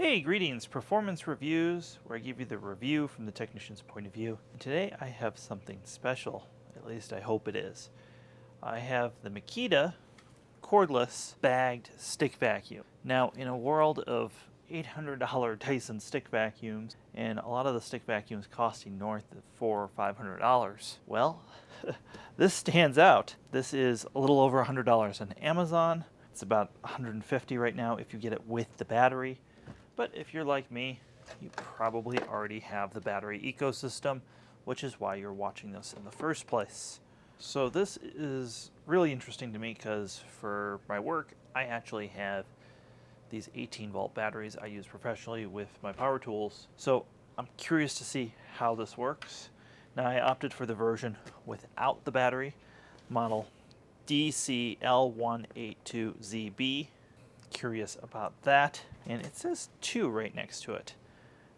Hey, greetings, Performance Reviews, where I give you the review from the technician's point of view. And today I have something special, at least I hope it is. I have the Makita Cordless bagged stick vacuum. Now, in a world of $800 Dyson stick vacuums, and a lot of the stick vacuums costing north of $400 or $500, well, this stands out. This is a little over $100 on Amazon. It's about $150 right now if you get it with the battery. But if you're like me, you probably already have the battery ecosystem, which is why you're watching this in the first place. So this is really interesting to me because for my work, I actually have these 18-volt batteries I use professionally with my power tools. So I'm curious to see how this works. Now I opted for the version without the battery, model DCL182ZB. Curious about that, and it says 2 right next to it.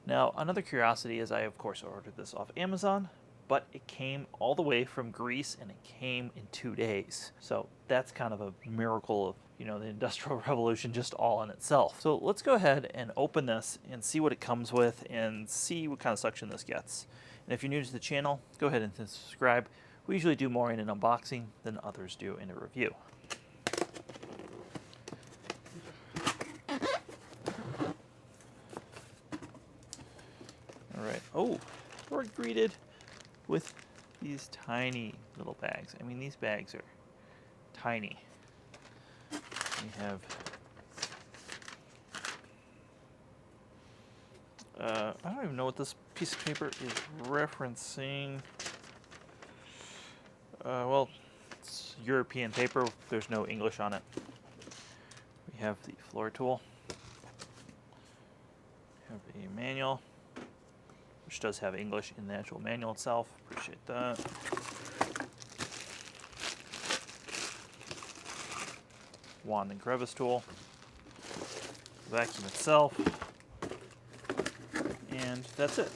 Now another curiosity is I of course ordered this off Amazon, but it came all the way from Greece and it came in 2 days. So that's kind of a miracle of, you know, the Industrial Revolution just all in itself. So let's go ahead and open this and see what it comes with and see what kind of suction this gets. And if you're new to the channel, go ahead and subscribe. We usually do more in an unboxing than others do in a review. All right. Oh, we're greeted with these tiny little bags. I mean, these bags are tiny. We have I don't even know what this piece of paper is referencing. Well, it's European paper. There's no English on it. We have the floor tool. We have a manual, which does have English in the actual manual itself. Appreciate that. Wand and crevice tool. Vacuum itself. And that's it.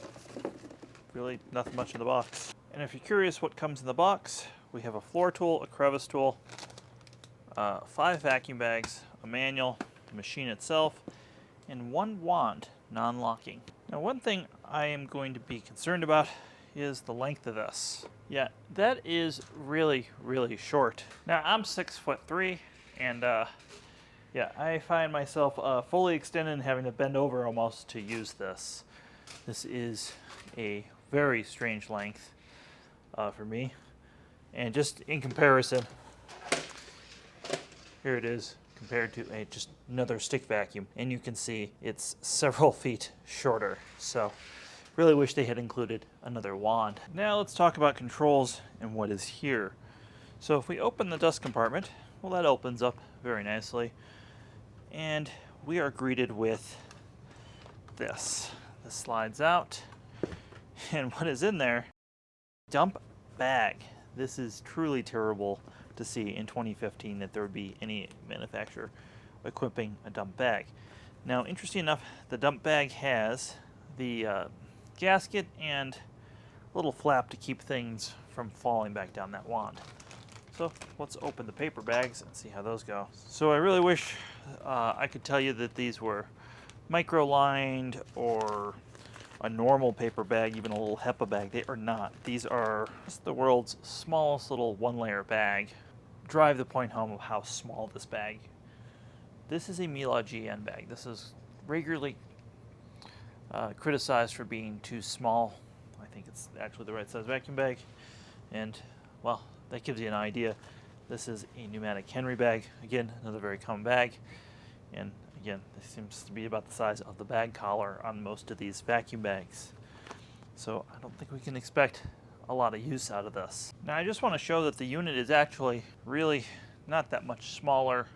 Really nothing much in the box. And if you're curious what comes in the box, we have a floor tool, a crevice tool, 5 vacuum bags, a manual, the machine itself, and 1 wand, non-locking. Now one thing I am going to be concerned about is the length of this. Yeah, that is really, really short. Now I'm 6'3", and yeah, I find myself fully extended and having to bend over almost to use this. This is a very strange length for me. And just in comparison, here it is compared to just another stick vacuum. And you can see it's several feet shorter. So really wish they had included another wand. Now let's talk about controls and what is here. So if we open the dust compartment, well, that opens up very nicely. And we are greeted with this. This slides out. And what is in there? Dump bag. This is truly terrible to see in 2015 that there would be any manufacturer equipping a dump bag. Now, interesting enough, the dump bag has the gasket and a little flap to keep things from falling back down that wand. So let's open the paper bags and see how those go. So I really wish I could tell you that these were micro-lined or a normal paper bag, even a little HEPA bag. They are not. These are just the world's smallest little 1-layer bag. Drive the point home of how small this bag. This is a Miele GN bag. This is regularly criticized for being too small. I think it's actually the right size vacuum bag. And, well, that gives you an idea. This is a pneumatic Henry bag. Again, another very common bag. And again, this seems to be about the size of the bag collar on most of these vacuum bags. So I don't think we can expect a lot of use out of this. Now I just want to show that the unit is actually really not that much smaller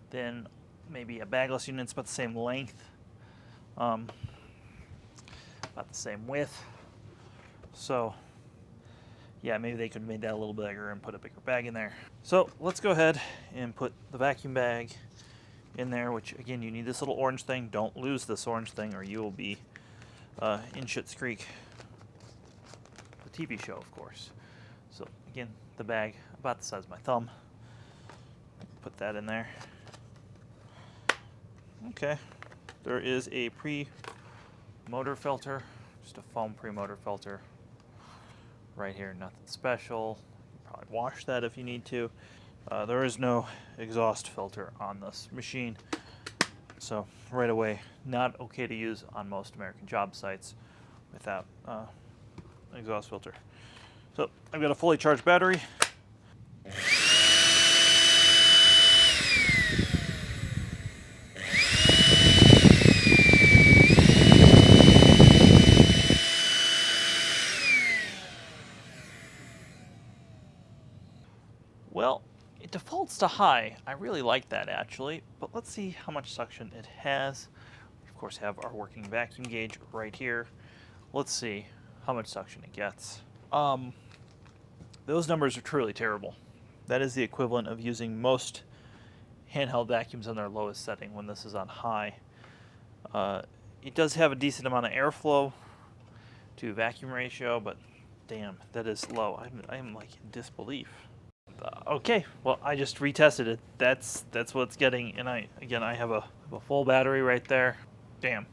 than maybe a bagless unit. It's about the same length, about the same width. So yeah, maybe they could have made that a little bigger and put a bigger bag in there. So let's go ahead and put the vacuum bag in there, which again, you need this little orange thing. Don't lose this orange thing or you will be in Schitt's Creek, the TV show, of course. So again, the bag about the size of my thumb. Put that in there. Okay, there is a pre-motor filter, just a foam pre-motor filter right here, nothing special. You can probably wash that if you need to. There is no exhaust filter on this machine, so right away, not okay to use on most American job sites without an exhaust filter. So I've got a fully charged battery. Well, it defaults to high. I really like that actually, but let's see how much suction it has. We of course have our working vacuum gauge right here. Let's see how much suction it gets. Those numbers are truly terrible. That is the equivalent of using most handheld vacuums on their lowest setting when this is on high. It does have a decent amount of airflow to vacuum ratio, but damn, that is low. I'm like in disbelief. Okay, well, I just retested it. That's what it's getting, and I have a full battery right there. Damn.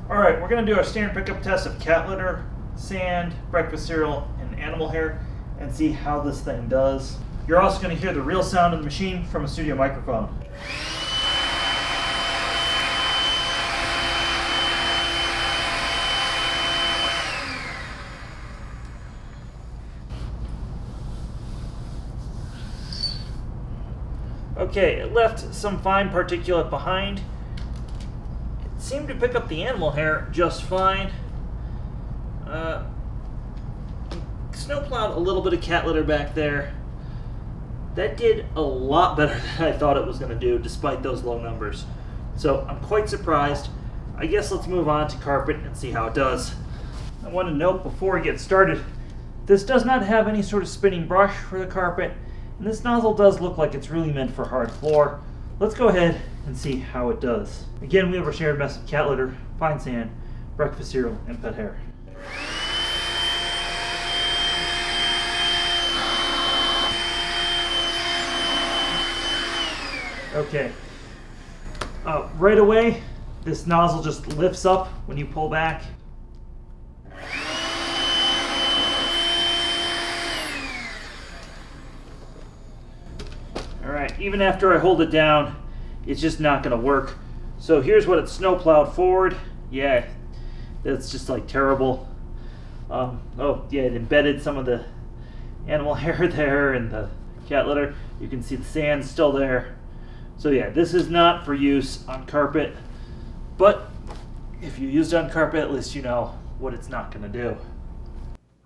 All right, we're gonna do our standard pickup test of cat litter, sand, breakfast cereal, and animal hair, and see how this thing does. You're also gonna hear the real sound of the machine from a studio microphone. Okay, it left some fine particulate behind. It seemed to pick up the animal hair just fine. Snowplowed a little bit of cat litter back there. That did a lot better than I thought it was going to do, despite those low numbers. So I'm quite surprised. I guess let's move on to carpet and see how it does. I want to note before we get started, this does not have any sort of spinning brush for the carpet. And this nozzle does look like it's really meant for hard floor. Let's go ahead and see how it does. Again, we have our shared mess of cat litter, fine sand, breakfast cereal, and pet hair. Okay. Right away, this nozzle just lifts up when you pull back. Alright, even after I hold it down, it's just not going to work. So here's what it's snowplowed forward. Yeah, that's just like terrible. Oh yeah, it embedded some of the animal hair there and the cat litter. You can see the sand's still there. So yeah, this is not for use on carpet. But if you use it on carpet, at least you know what it's not going to do.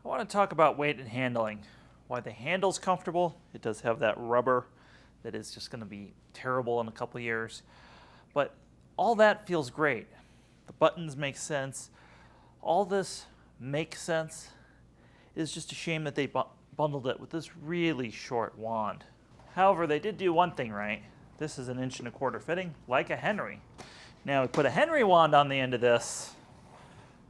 I want to talk about weight and handling. Why the handle's comfortable. It does have that rubber that is just going to be terrible in a couple years. But all that feels great. The buttons make sense. All this makes sense. It's just a shame that they bundled it with this really short wand. However, they did do one thing right. This is an 1.25 inch fitting, like a Henry. Now, we put a Henry wand on the end of this.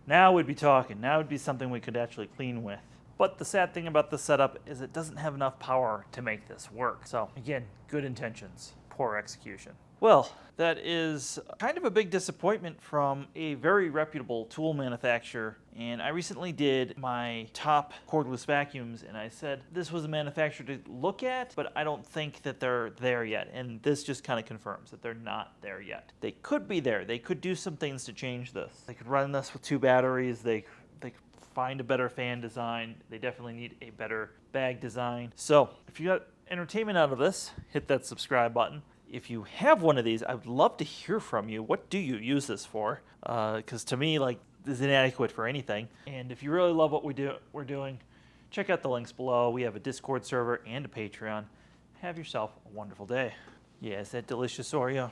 Now we'd be talking. Now would be something we could actually clean with. But the sad thing about this setup is it doesn't have enough power to make this work. So again, good intentions, poor execution. Well, that is kind of a big disappointment from a very reputable tool manufacturer. And I recently did my top cordless vacuums, and I said this was a manufacturer to look at, but I don't think that they're there yet. And this just kind of confirms that they're not there yet. They could be there. They could do some things to change this. They could run this with 2 batteries. They could find a better fan design. They definitely need a better bag design. So if you got entertainment out of this, hit that subscribe button. If you have one of these, I would love to hear from you. What do you use this for? Because to me, like, this is inadequate for anything. And if you really love what we're doing, check out the links below. We have a Discord server and a Patreon. Have yourself a wonderful day. Yeah, is that delicious Oreo?